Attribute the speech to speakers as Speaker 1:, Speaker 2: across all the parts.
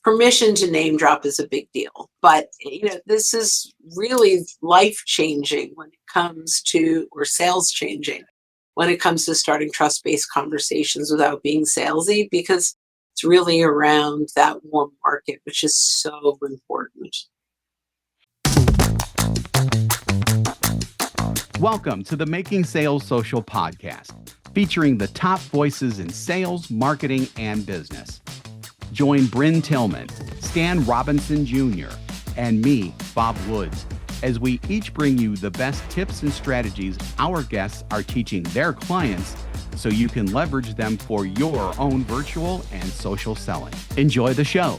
Speaker 1: permission to name drop is a big deal. But, this is really life changing when it comes to, or sales changing when it comes to starting trust-based conversations without being salesy, because it's really around that warm market, which is so important.
Speaker 2: Welcome to the Making Sales Social podcast, featuring the top voices in sales, marketing, and business. Join Bryn Tillman, Stan Robinson Jr., and me, Bob Woods, as we each bring you the best tips and strategies our guests are teaching their clients so you can leverage them for your own virtual and social selling. Enjoy the show.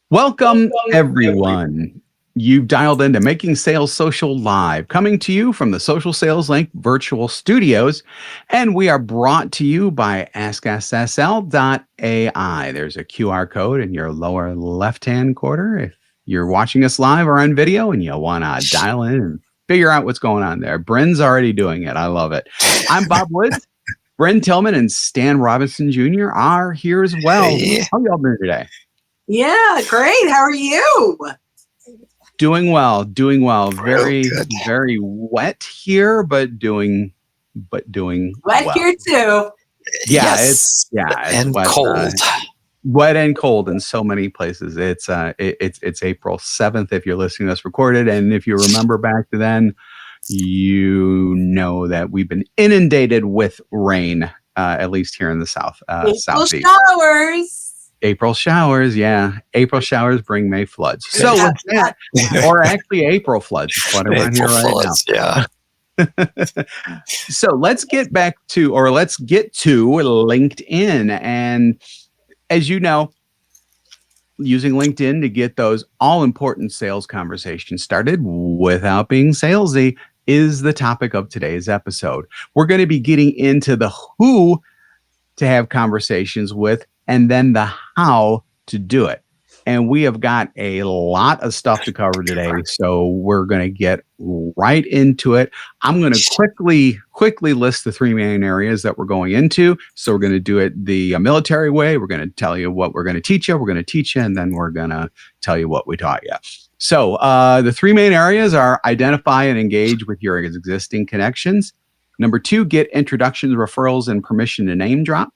Speaker 2: Welcome, everyone. You've dialed into Making Sales Social Live, coming to you from the Social Sales Link virtual studios, and we are brought to you by AskSSL.ai. There's a QR code in your lower left-hand corner if you're watching us live or on video and you want to dial in and figure out what's going on there. Bryn's already doing it. I love it. I'm Bob Woods. Bryn Tillman and Stan Robinson Jr. are here as well.
Speaker 3: Hey.
Speaker 2: How y'all doing today?
Speaker 1: Yeah, great. How are you?
Speaker 2: Doing well. Very,
Speaker 3: good.
Speaker 2: very wet here, but doing
Speaker 1: Wet
Speaker 2: well.
Speaker 1: here too.
Speaker 2: Yeah,
Speaker 3: Yes.
Speaker 2: it's
Speaker 3: And
Speaker 2: wet,
Speaker 3: cold.
Speaker 2: wet and cold in so many places. It's April 7th if you're listening to us recorded, and if you remember back to then, you know that we've been inundated with rain, at least here in the southeast.
Speaker 1: Showers.
Speaker 2: April showers, yeah. April showers bring May floods. So with that, or actually April floods, is what I'm on here right
Speaker 3: floods, yeah.
Speaker 2: now. So let's get to LinkedIn. And as you know, using LinkedIn to get those all important sales conversations started without being salesy is the topic of today's episode. We're going to be getting into the who to have conversations with, and then the how to do it. And we have got a lot of stuff to cover today, so we're going to get right into it. I'm going to quickly list the three main areas that we're going into. So we're going to do it the military way. We're going to tell you what we're going to teach you. We're going to teach you, and then we're going to tell you what we taught you. So the three main areas are identify and engage with your existing connections. Number 2, get introductions, referrals, and permission to name drop.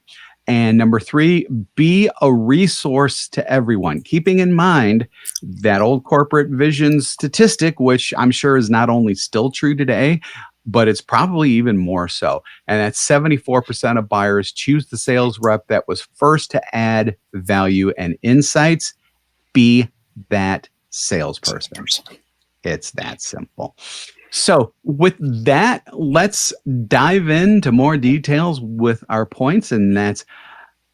Speaker 2: And number 3, be a resource to everyone, keeping in mind that old corporate vision statistic, which I'm sure is not only still true today, but it's probably even more so. And that's 74% of buyers choose the sales rep that was first to add value and insights. Be that salesperson. It's that simple. So with that, let's dive into more details with our points, and that's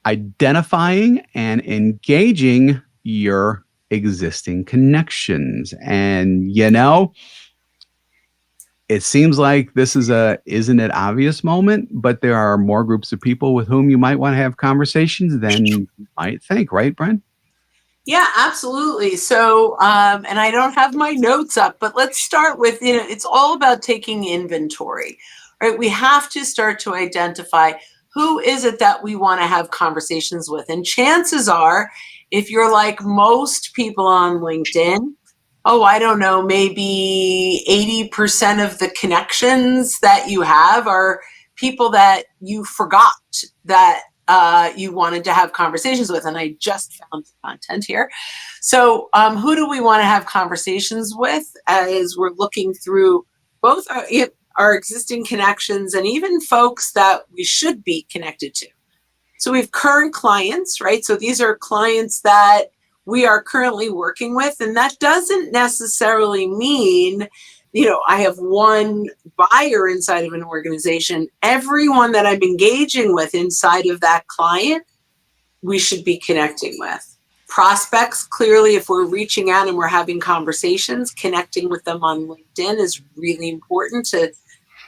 Speaker 2: identifying and engaging your existing connections. And, it seems like this is isn't it obvious moment, but there are more groups of people with whom you might want to have conversations than you might think, right, Bryn?
Speaker 1: Yeah, absolutely. So, and I don't have my notes up, but let's start with, it's all about taking inventory, right? We have to start to identify who is it that we want to have conversations with. And chances are, if you're like most people on LinkedIn, I don't know, maybe 80% of the connections that you have are people that you forgot that you wanted to have conversations with. And I just found the content here. So who do we want to have conversations with as we're looking through both our existing connections and even folks that we should be connected to? So we have current clients, right? So these are clients that we are currently working with. And that doesn't necessarily mean I have one buyer inside of an organization. Everyone that I'm engaging with inside of that client, we should be connecting with. Prospects, clearly, if we're reaching out and we're having conversations, connecting with them on LinkedIn is really important to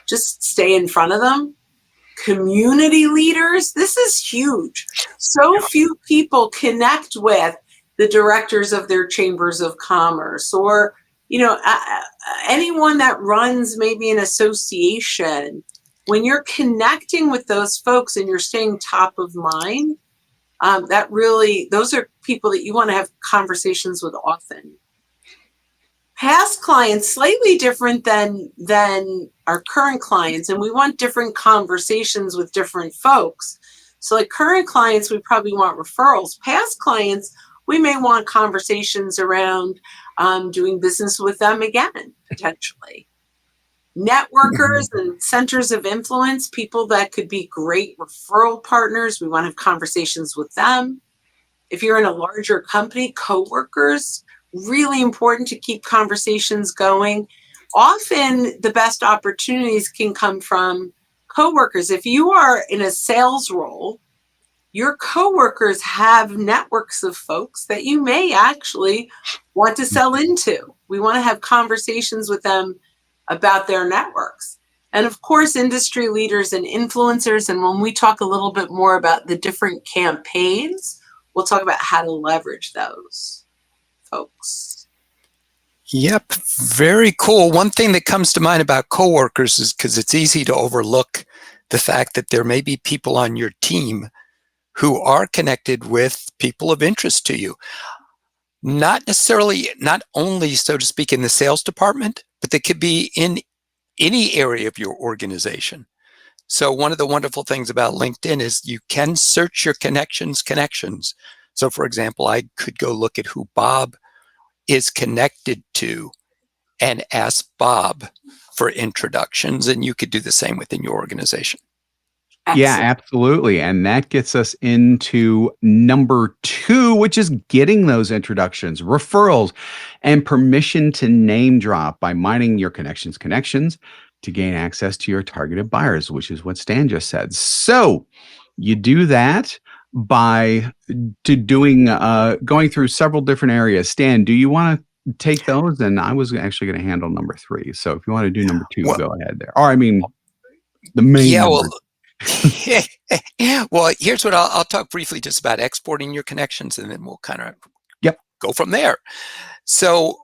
Speaker 1: just stay in front of them. Community leaders, this is huge. So few people connect with the directors of their chambers of commerce, or anyone that runs maybe an association when you're connecting with those folks and you're staying top of mind, those are people that you want to have conversations with often. Past clients, slightly different than our current clients, and we want different conversations with different folks. So like current clients, we probably want referrals. Past clients, we may want conversations around doing business with them again, potentially. Networkers and centers of influence, people that could be great referral partners, we want to have conversations with them. If you're in a larger company, coworkers, really important to keep conversations going. Often the best opportunities can come from coworkers. If you are in a sales role, your coworkers have networks of folks that you may actually want to sell into. We want to have conversations with them about their networks. And of course, industry leaders and influencers. And when we talk a little bit more about the different campaigns, we'll talk about how to leverage those folks.
Speaker 3: Yep, very cool. One thing that comes to mind about coworkers is because it's easy to overlook the fact that there may be people on your team who are connected with people of interest to you. Not only, so to speak, in the sales department, but they could be in any area of your organization. So one of the wonderful things about LinkedIn is you can search your connections. So for example, I could go look at who Bob is connected to and ask Bob for introductions, and you could do the same within your organization.
Speaker 2: Yeah, absolutely. And that gets us into number 2, which is getting those introductions, referrals, and permission to name drop by mining your connections to gain access to your targeted buyers, which is what Stan just said. So you do that by going through several different areas. Stan, do you want to take those? And I was actually going to handle number 3. So if you want to do number 2, go ahead there. Or I mean, the main number.
Speaker 3: Well, here's what I'll talk briefly just about exporting your connections, and then we'll kind of go from there. So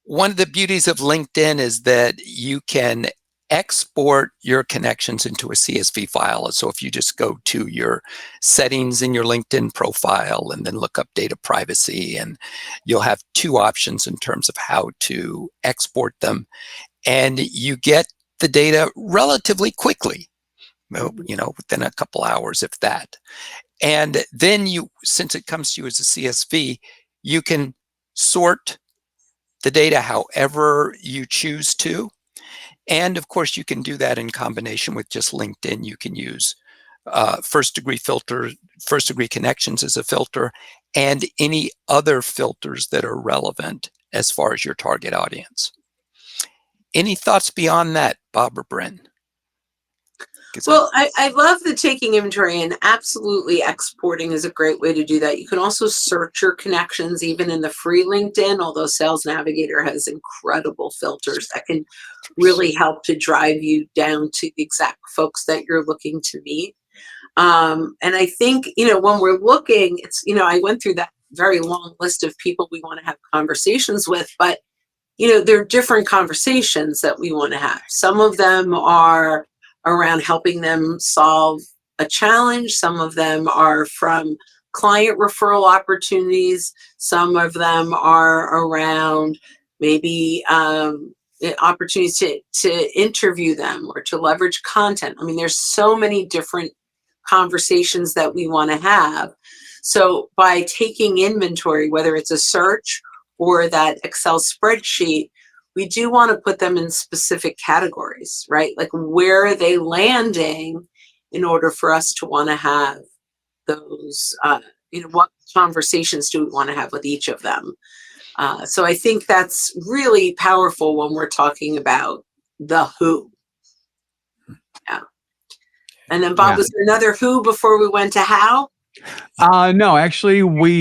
Speaker 3: one of the beauties of LinkedIn is that you can export your connections into a CSV file. So if you just go to your settings in your LinkedIn profile and then look up data privacy, and you'll have 2 options in terms of how to export them, and you get the data relatively quickly. Within a couple hours, if that. And then since it comes to you as a CSV, you can sort the data however you choose to. And of course, you can do that in combination with just LinkedIn. You can use first degree connections as a filter, and any other filters that are relevant as far as your target audience. Any thoughts beyond that, Bob or Bryn?
Speaker 1: Well, I love the taking inventory, and absolutely exporting is a great way to do that. You can also search your connections even in the free LinkedIn, although Sales Navigator has incredible filters that can really help to drive you down to the exact folks that you're looking to meet. And I think, when we're looking, I went through that very long list of people we want to have conversations with, but, there are different conversations that we want to have. Some of them are around helping them solve a challenge. Some of them are from client referral opportunities. Some of them are around maybe opportunities to interview them or to leverage content. I mean, there's so many different conversations that we want to have. So by taking inventory, whether it's a search or that Excel spreadsheet, we do want to put them in specific categories, right? Like, where are they landing in order for us to want to have those, what conversations do we want to have with each of them? So I think that's really powerful when we're talking about the who. Yeah. And then Bob, was there another who before we went to how?
Speaker 2: No, actually, we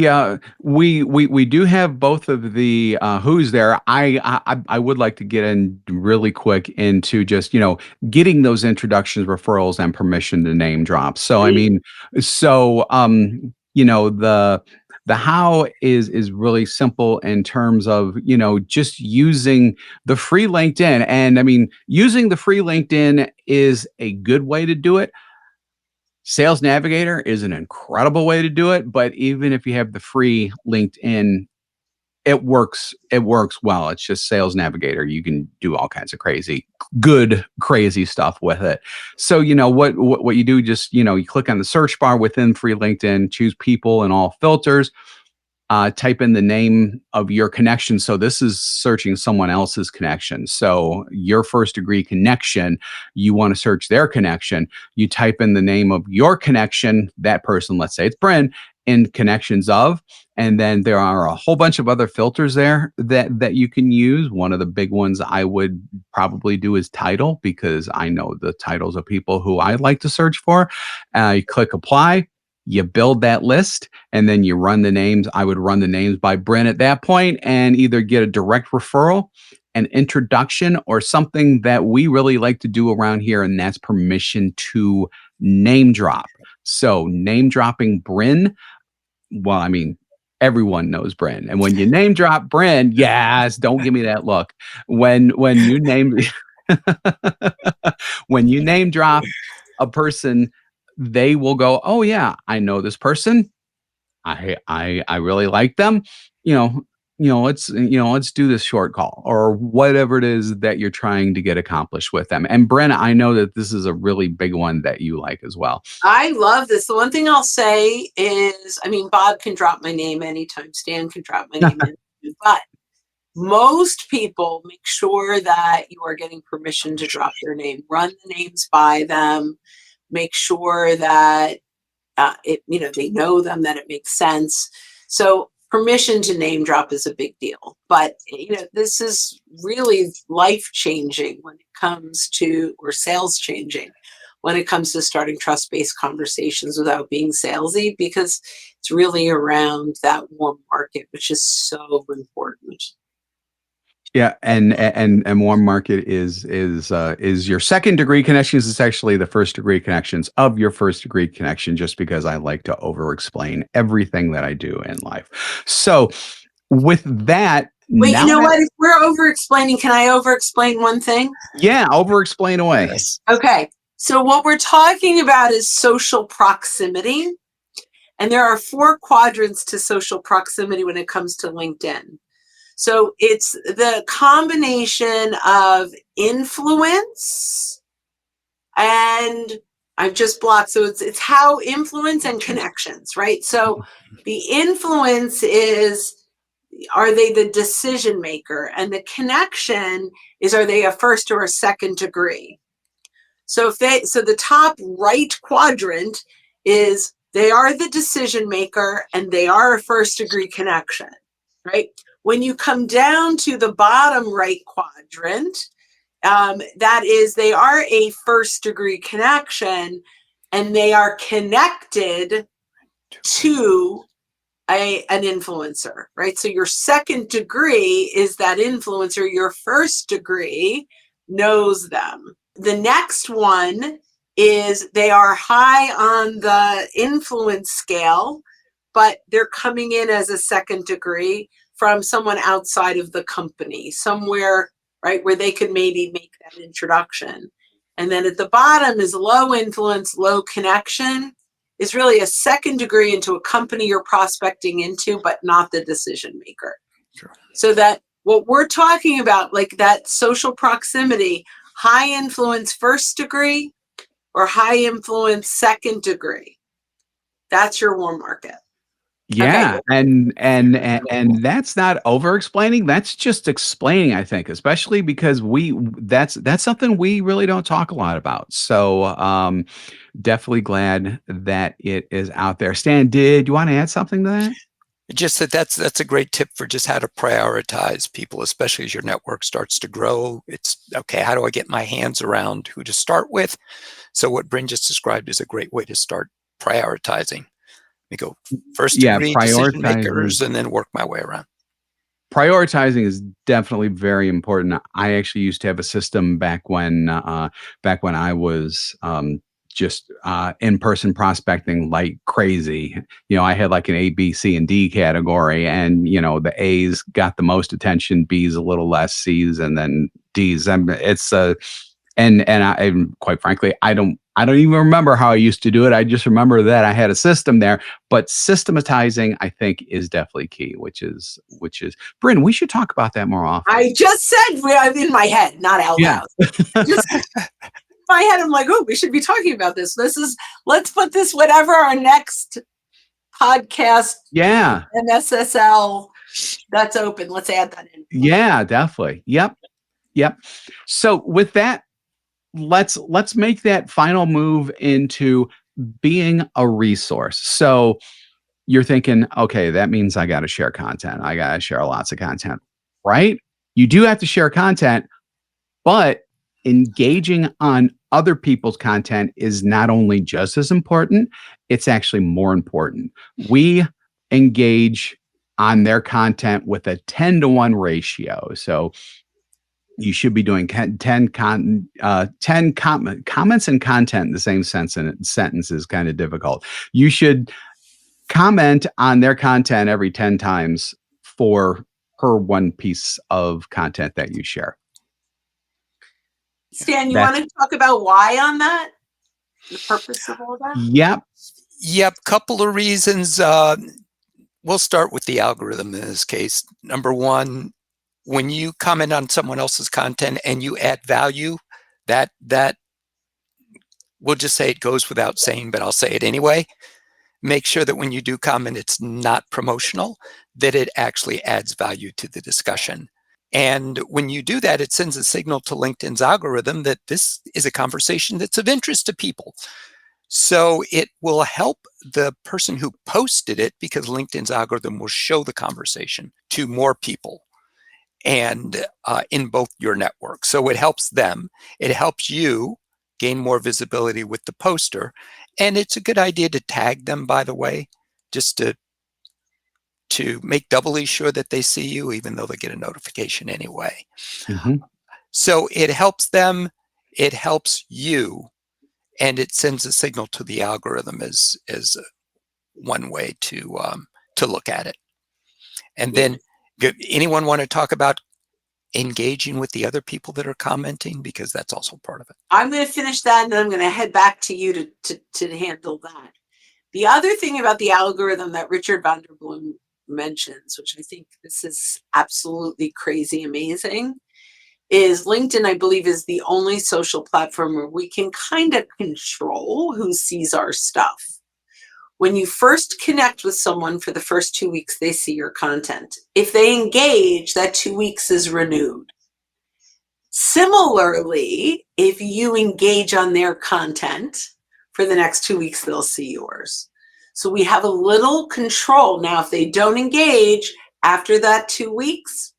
Speaker 2: do have both of the who's there. I would like to get in really quick into just getting those introductions, referrals, and permission to name drop. So I mean, the The how is really simple in terms of, just using the free LinkedIn. And I mean, using the free LinkedIn is a good way to do it. Sales Navigator is an incredible way to do it, but even if you have the free LinkedIn, it works well. It's just Sales Navigator. You can do all kinds of crazy stuff with it. So, what you do, just, you click on the search bar within free LinkedIn, choose people and all filters, type in the name of your connection. So this is searching someone else's connection. So your first degree connection, you want to search their connection. You type in the name of your connection, that person, let's say it's Bryn, in connections of, and then there are a whole bunch of other filters there that you can use. One of the big ones I would probably do is title, because I know the titles of people who I like to search for. You click apply. You build that list, and then you run the names. I would run the names by Bryn at that point and either get a direct referral, an introduction, or something that we really like to do around here, and that's permission to name drop. So name dropping Bryn, well, I mean, everyone knows Bryn. And when you name drop Bryn, yes, don't give me that look. When you name when you name drop a person, they will go, "Oh yeah, I know this person. I really like them. You know, let's do this short call," or whatever it is that you're trying to get accomplished with them. And Brenna, I know that this is a really big one that you like as well.
Speaker 1: I love this. The one thing I'll say is, I mean, Bob can drop my name anytime. Stan can drop my name anytime. But most people make sure that you are getting permission to drop their name. Run the names by them. Make sure that they know them, that it makes sense. So permission to name drop is a big deal. But this is really life changing when it comes to, or sales changing when it comes to starting trust-based conversations without being salesy, because it's really around that warm market, which is so important.
Speaker 2: Yeah, and warm market is your second degree connections. It's actually the first degree connections of your first degree connection, just because I like to over explain everything that I do in life. So with that,
Speaker 1: wait, you know what? If we're over explaining, can I over explain one thing?
Speaker 2: Yeah, over explain away.
Speaker 3: Yes.
Speaker 1: Okay. So what we're talking about is social proximity. And there are 4 quadrants to social proximity when it comes to LinkedIn. So it's the combination of influence, and I've just blocked. So it's how influence and connections, right? So the influence is, are they the decision maker? And the connection is, are they a first or a second degree? So so the top right quadrant is, they are the decision maker and they are a first degree connection, right? When you come down to the bottom right quadrant, that is, they are a first degree connection and they are connected to an influencer, right? So your second degree is that influencer, your first degree knows them. The next one is, they are high on the influence scale, but they're coming in as a second degree from someone outside of the company, somewhere, right, where they could maybe make that introduction. And then at the bottom is low influence, low connection, is really a second degree into a company you're prospecting into, but not the decision maker.
Speaker 3: Sure.
Speaker 1: So that what we're talking about, like that social proximity, high influence first degree or high influence second degree, that's your warm market.
Speaker 2: Yeah,
Speaker 1: okay.
Speaker 2: and that's not over explaining. That's just explaining, I think, especially because that's something we really don't talk a lot about. So definitely glad that it is out there. Stan, did you want to add something to that?
Speaker 3: Just that's a great tip for just how to prioritize people, especially as your network starts to grow. It's okay, how do I get my hands around who to start with? So what Bryn just described is a great way to start prioritizing. We go first degree decision makers and then work my way around.
Speaker 2: Prioritizing is definitely very important. I actually used to have a system back when I was just in-person prospecting like crazy. I had like an A, B, C, and D category, and the A's got the most attention, B's a little less, C's, and then D's. And quite frankly, I don't even remember how I used to do it. I just remember that I had a system there. But systematizing, I think, is definitely key. Which is, Bryn, we should talk about that more often.
Speaker 1: I just said I'm in my head, not out loud. Just in my head, I'm like, oh, we should be talking about this. Let's put this whatever our next podcast.
Speaker 2: Yeah.
Speaker 1: MSSL that's open. Let's add that in.
Speaker 2: Yeah, definitely. Yep. So with that, let's make that final move into being a resource. So you're thinking, okay, that means I got to share content. I got to share lots of content, right? You do have to share content, but engaging on other people's content is not only just as important, it's actually more important. We engage on their content with a 10-to-1 ratio. So you should be doing 10 comments and content in the same sentence is kind of difficult. You should comment on their content every 10 times for per one piece of content that you share.
Speaker 1: Stan, you want to talk about why on that? The purpose of all that?
Speaker 3: Yep. Couple of reasons. We'll start with the algorithm in this case. Number one, when you comment on someone else's content and you add value, that we'll just say it goes without saying, but I'll say it anyway. Make sure that when you do comment, it's not promotional, that it actually adds value to the discussion. And when you do that, it sends a signal to LinkedIn's algorithm that this is a conversation that's of interest to people. So it will help the person who posted it, because LinkedIn's algorithm will show the conversation to more people and in both your network. So it helps them. It helps you gain more visibility with the poster. And it's a good idea to tag them, by the way, just to make doubly sure that they see you, even though they get a notification anyway.
Speaker 2: Mm-hmm.
Speaker 3: So it helps them, it helps you, and it sends a signal to the algorithm as one way to look at it. And then, anyone want to talk about engaging with the other people that are commenting, because that's also part of it?
Speaker 1: I'm going to finish that, and then I'm going to head back to you to handle that. The other thing about the algorithm that Richard van der Bloom mentions, which I think this is absolutely crazy amazing, is LinkedIn, I believe, is the only social platform where we can kind of control who sees our stuff. When you first connect with someone for the first 2 weeks, they see your content. If they engage, that 2 weeks is renewed. Similarly, if you engage on their content for the next 2 weeks, they'll see yours. So we have a little control. Now, if they don't engage after that 2 weeks,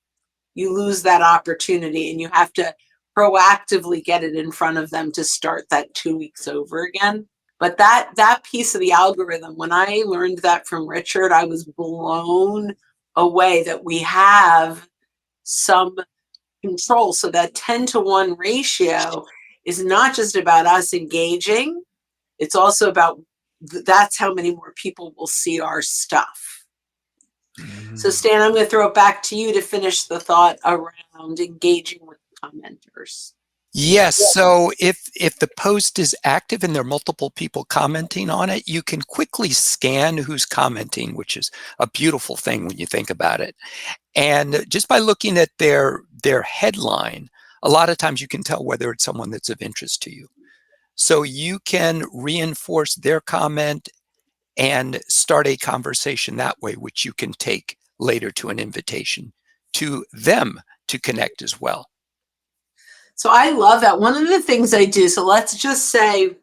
Speaker 1: you lose that opportunity, and you have to proactively get it in front of them to start that 2 weeks over again. But that piece of the algorithm, when I learned that from Richard, I was blown away that we have some control. So that 10-to-1 ratio is not just about us engaging. It's also about that's how many more people will see our stuff. So Stan, I'm going to throw it back to you to finish the thought around engaging with commenters.
Speaker 3: Yes. So if the post is active and there are multiple people commenting on it, you can quickly scan who's commenting, which is a beautiful thing when you think about it. And just by looking at their headline, a lot of times you can tell whether it's someone that's of interest to you. So you can reinforce their comment and start a conversation that way, which you can take later to an invitation to them to connect as well.
Speaker 1: So I love that. One of the things I do, so let's just say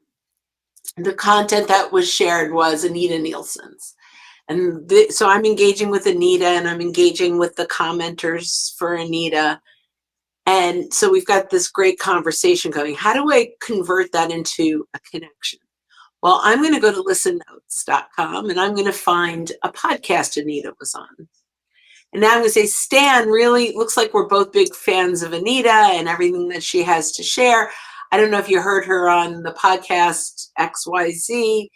Speaker 1: the content that was shared was Anita Nielsen's. And so I'm engaging with Anita, and I'm engaging with the commenters for Anita. And so we've got this great conversation going. How do I convert that into a connection? Well, I'm going to go to listennotes.com, and I'm going to find a podcast Anita was on. And now I'm going to say, Stan, really looks like we're both big fans of Anita and everything that she has to share. I don't know if you heard her on the podcast XYZ.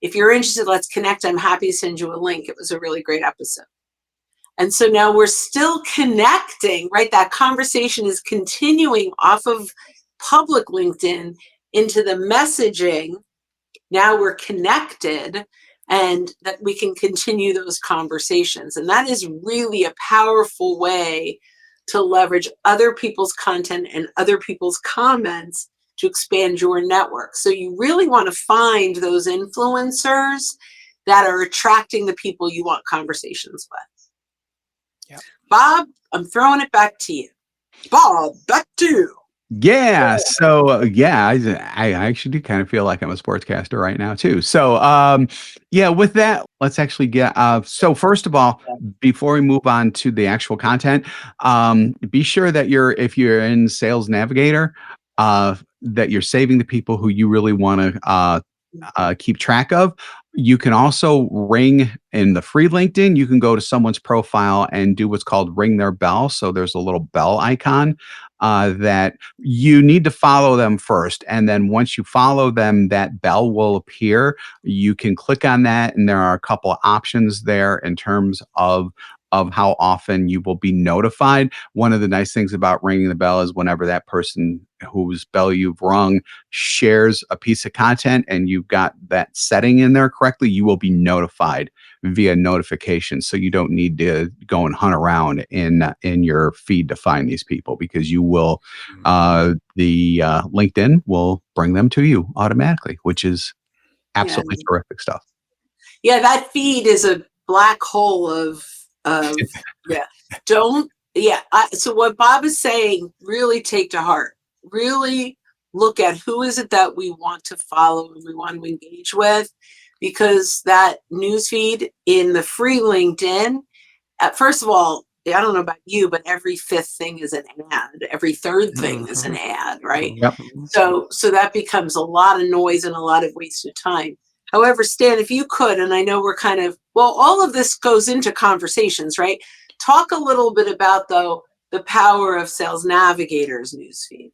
Speaker 1: If you're interested, let's connect. I'm happy to send you a link. It was a really great episode. And so now we're still connecting, right? That conversation is continuing off of public LinkedIn into the messaging. Now we're connected and that we can continue those conversations. And that is really a powerful way to leverage other people's content and other people's comments to expand your network. So you really want to find those influencers that are attracting the people you want conversations with.
Speaker 3: Yep.
Speaker 1: Bob, I'm throwing it back to you. Bob, back to you.
Speaker 2: Yeah. So I actually do kind of feel like I'm a sportscaster right now too. So yeah, with that, let's actually get so first of all, before we move on to the actual content, be sure that if you're in Sales Navigator, that you're saving the people who you really want to keep track of. You can also ring in the free LinkedIn. You can go to someone's profile and do what's called ring their bell. So there's a little bell icon that you need to follow them first. And then once you follow them, that bell will appear. You can click on that, and there are a couple of options there in terms of how often you will be notified. One of the nice things about ringing the bell is whenever that person whose bell you've rung shares a piece of content and you've got that setting in there correctly, you will be notified via notification. So you don't need to go and hunt around in your feed to find these people, because you will the LinkedIn will bring them to you automatically, which is absolutely terrific stuff.
Speaker 1: Yeah, that feed is a black hole of so what Bob is saying, really take to heart. Really look at who is it that we want to follow and we want to engage with, because that news feed in the free LinkedIn, first of all, I don't know about you, but every fifth thing is an ad. Every third thing is an ad, right?
Speaker 2: Yep.
Speaker 1: So that becomes a lot of noise and a lot of wasted time. However, Stan, if you could, and I know we're kind of, all of this goes into conversations, right? Talk a little bit about, though, the power of Sales Navigator's newsfeed.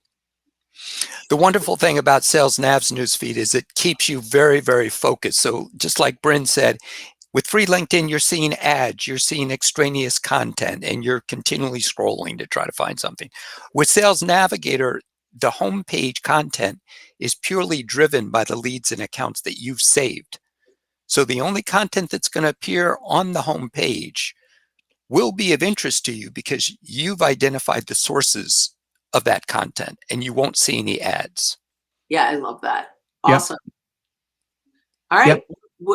Speaker 3: The wonderful thing about Sales Nav's newsfeed is it keeps you very, very focused. So just like Bryn said, with free LinkedIn, you're seeing ads, you're seeing extraneous content, and you're continually scrolling to try to find something. With Sales Navigator, the homepage content is purely driven by the leads and accounts that you've saved. So the only content that's going to appear on the homepage will be of interest to you because you've identified the sources of that content and you won't see any ads.
Speaker 1: Yeah, I love that.
Speaker 2: Yep.
Speaker 1: Awesome. All right.
Speaker 2: Yep.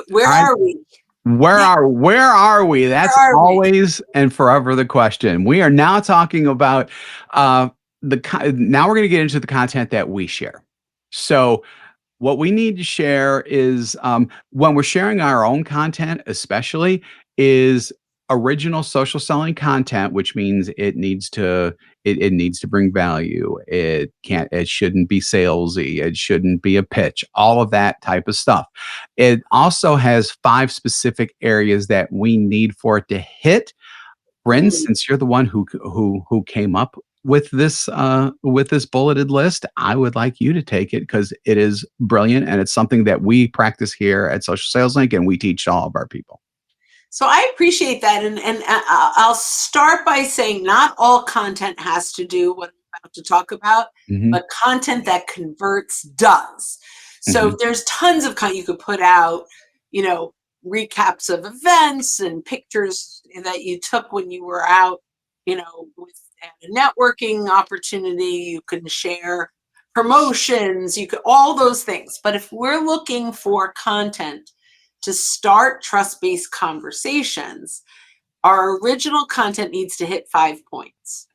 Speaker 1: Where are we?
Speaker 2: Where are we? That's always and forever the question. We are now talking about now we're going to get into the content that we share. So what we need to share is when we're sharing our own content, especially, is original social selling content, which means it needs to bring value. It shouldn't be salesy. It shouldn't be a pitch, all of that type of stuff. It also has 5 specific areas that we need for it to hit. Bryn, since you're the one who came up with this bulleted list, I would like you to take it, because it is brilliant and it's something that we practice here at Social Sales Link and we teach all of our people.
Speaker 1: So I appreciate that, and I'll start by saying not all content has to do what I'm about to talk about, but content that converts does. So there's tons of content you could put out, recaps of events and pictures that you took when you were out, with a networking opportunity. You can share promotions, you could, all those things. But if we're looking for content to start trust-based conversations, our original content needs to hit 5 points.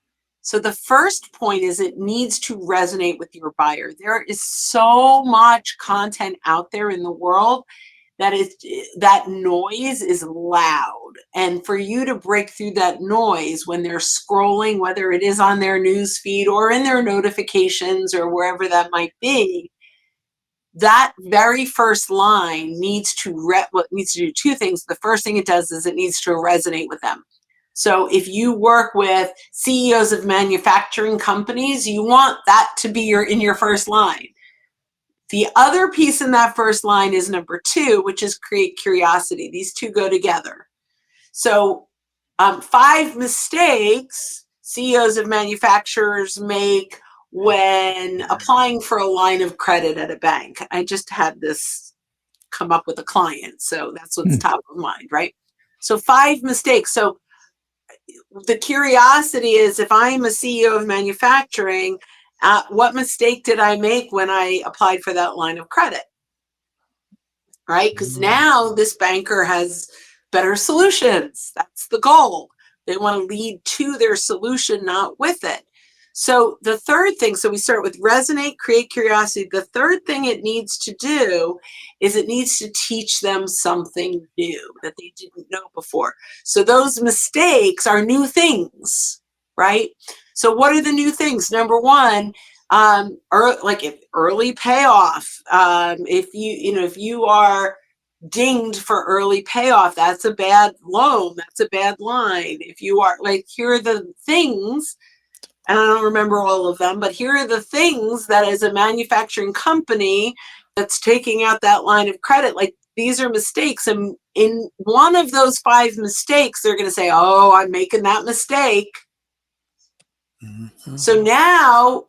Speaker 1: So the first point is it needs to resonate with your buyer. There is so much content out there in the world that noise is loud. And for you to break through that noise when they're scrolling, whether it is on their news feed or in their notifications or wherever that might be, that very first line needs to do 2 things. The first thing it does is it needs to resonate with them. So if you work with CEOs of manufacturing companies, you want that to be in your first line. The other piece in that first line is number 2, which is create curiosity. These two go together. So 5 mistakes CEOs of manufacturers make when applying for a line of credit at a bank. I just had this come up with a client, so that's what's top of mind, right? So 5 mistakes. So the curiosity is, if I'm a CEO of manufacturing, what mistake did I make when I applied for that line of credit? Right? Because now this banker has better solutions. That's the goal. They want to lead to their solution, not with it. So the third thing, so we start with resonate, create curiosity. The third thing it needs to do is it needs to teach them something new that they didn't know before. So those mistakes are new things, right? So what are the new things? Number 1, early payoff. If you are dinged for early payoff, that's a bad loan. That's a bad line. If you are here are the things, and I don't remember all of them, but here are the things that as a manufacturing company that's taking out that line of credit, these are mistakes. And in one of those 5 mistakes, they're going to say, oh, I'm making that mistake. Mm-hmm. So now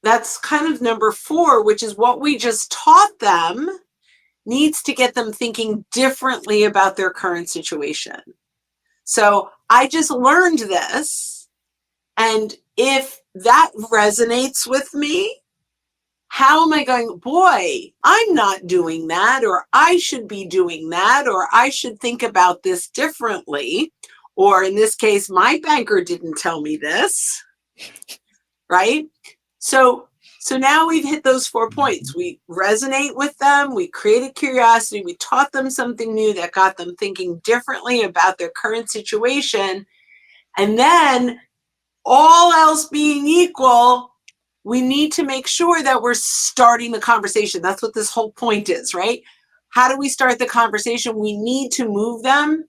Speaker 1: that's kind of number 4, which is what we just taught them needs to get them thinking differently about their current situation. So I just learned this, and if that resonates with me, how am I going, boy, I'm not doing that, or I should be doing that, or I should think about this differently, or in this case, my banker didn't tell me this, right? So now we've hit those 4 points. We resonate with them, we created curiosity, we taught them something new that got them thinking differently about their current situation, and then all else being equal, we need to make sure that we're starting the conversation. That's what this whole point is, right? How do we start the conversation? We need to move them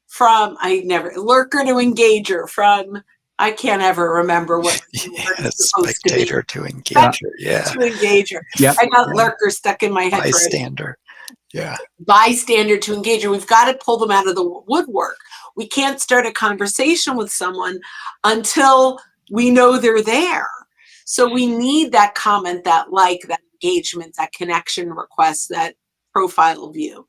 Speaker 1: from lurker to engager, from I can't ever remember what
Speaker 3: spectator to engager.
Speaker 1: To engager.
Speaker 2: Yep.
Speaker 1: I got lurker stuck in my head.
Speaker 3: Bystander. Yeah.
Speaker 1: Bystander to engager. We've got to pull them out of the woodwork. We can't start a conversation with someone until we know they're there. So we need that comment, that that engagement, that connection request, that profile view.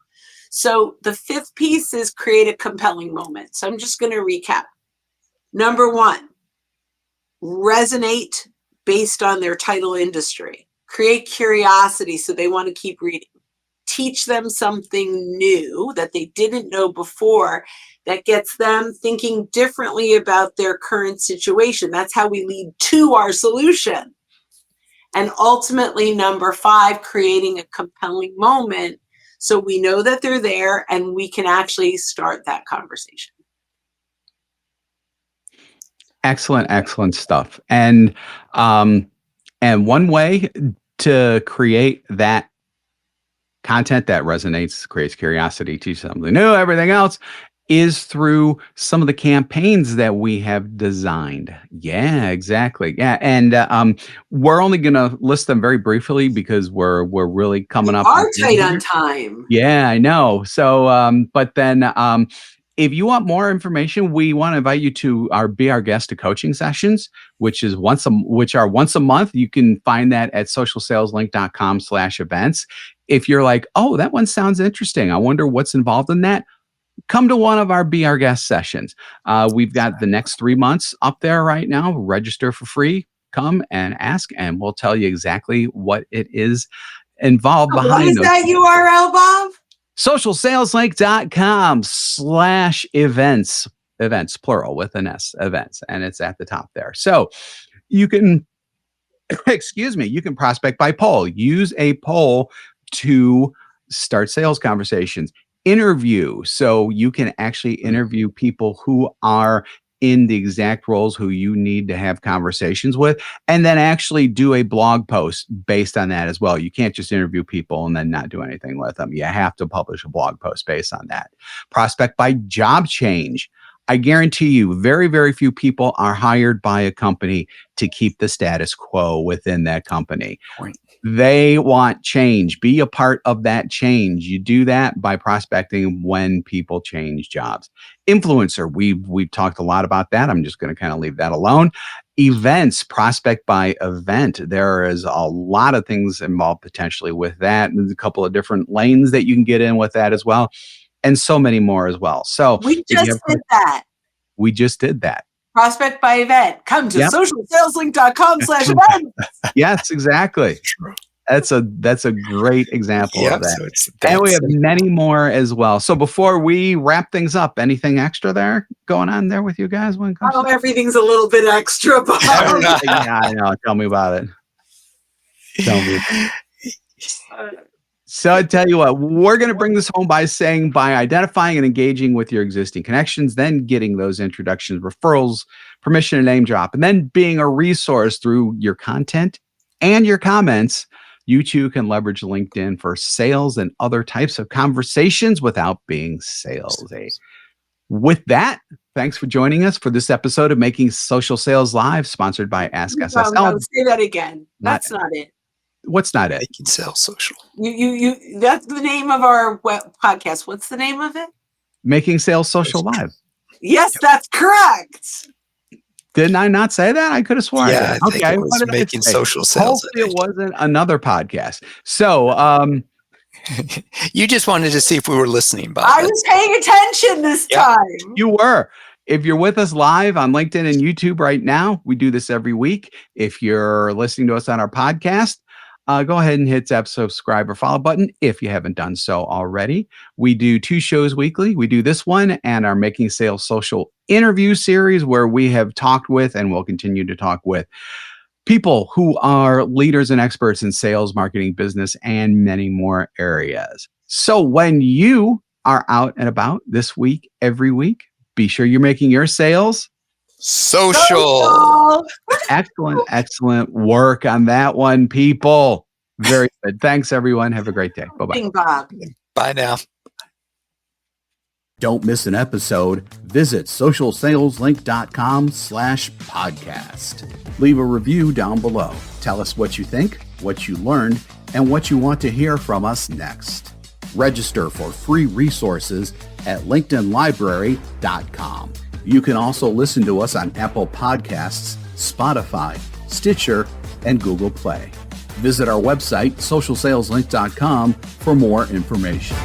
Speaker 1: So the 5th piece is create a compelling moment. So I'm just going to recap. Number 1, resonate based on their title industry. Create curiosity so they want to keep reading. Teach them something new that they didn't know before that gets them thinking differently about their current situation. That's how we lead to our solution. And ultimately, number 5, creating a compelling moment so we know that they're there and we can actually start that conversation.
Speaker 2: Excellent stuff. And one way to create that content that resonates, creates curiosity, teaches something new, everything else, is through some of the campaigns that we have designed. Yeah, exactly. Yeah, and we're only going to list them very briefly because we're really coming up.
Speaker 1: Are tight on time.
Speaker 2: Yeah, I know. So, but then if you want more information, we want to invite you to our Be Our Guest to coaching sessions, which are once a month. You can find that at socialsaleslink.com/events. If you're like, oh, that one sounds interesting, I wonder what's involved in that, come to one of our Be Our Guest sessions. We've got the next 3 months up there right now. Register for free. Come and ask, and we'll tell you exactly what it is involved behind.
Speaker 1: What is that URL, Bob?
Speaker 2: socialsaleslink.com/events, events, plural with an S, events. And it's at the top there. So you can, you can prospect by poll. Use a poll to start sales conversations. Interview. So you can actually interview people who are in the exact roles who you need to have conversations with, and then actually do a blog post based on that as well. You can't just interview people and then not do anything with them. You have to publish a blog post based on that. Prospect by job change. I guarantee you, very, very few people are hired by a company to keep the status quo within that company.
Speaker 3: Point.
Speaker 2: They want change. Be a part of that change. You do that by prospecting when people change jobs. Influencer, we've talked a lot about that. I'm just going to kind of leave that alone. Events, prospect by event. There is a lot of things involved potentially with that. And there's a couple of different lanes that you can get in with that as well. And so many more as well. So
Speaker 1: We just did that.
Speaker 2: We just did that.
Speaker 1: Prospect by event. Come to socialsaleslink.com/event.
Speaker 2: Yes, exactly. That's a great example of that. And we have many more as well. So before we wrap things up, anything extra there going on there with you guys when it comes to
Speaker 1: everything's a little bit extra, Bob.
Speaker 2: Yeah, I know. Tell me about it. Tell me. So I tell you what, we're going to bring this home by identifying and engaging with your existing connections, then getting those introductions, referrals, permission to name drop, and then being a resource through your content and your comments. You too can leverage LinkedIn for sales and other types of conversations without being salesy. With that, thanks for joining us for this episode of Making Social Sales Live, sponsored by Ask SSL.
Speaker 1: No, say that again. That's not it.
Speaker 2: What's not it?
Speaker 3: Making Sales Social.
Speaker 1: You that's the name of our podcast. What's the name of it?
Speaker 2: Making Sales Social Live.
Speaker 1: Yes, that's correct.
Speaker 2: Didn't I not say that? I could have sworn.
Speaker 3: Yeah, I think it was Making Social Sales.
Speaker 2: Hopefully it wasn't another podcast. So
Speaker 3: you just wanted to see if we were listening, Bob.
Speaker 1: I was paying attention this time.
Speaker 2: You were. If you're with us live on LinkedIn and YouTube right now, we do this every week. If you're listening to us on our podcast, go ahead and hit that subscribe or follow button if you haven't done so already. We do 2 shows weekly. We do this one and our Making Sales Social interview series, where we have talked with and will continue to talk with people who are leaders and experts in sales, marketing, business, and many more areas. So when you are out and about this week, every week, be sure you're making your sales
Speaker 3: social.
Speaker 2: Excellent work on that one, people. Very good. Thanks, everyone. Have a great day. Bye-bye.
Speaker 1: Bob.
Speaker 3: Bye now.
Speaker 4: Don't miss an episode. Visit socialsaleslink.com/podcast. Leave a review down below. Tell us what you think, what you learned, and what you want to hear from us next. Register for free resources at linkedinlibrary.com. You can also listen to us on Apple Podcasts, Spotify, Stitcher, and Google Play. Visit our website, socialsaleslink.com, for more information.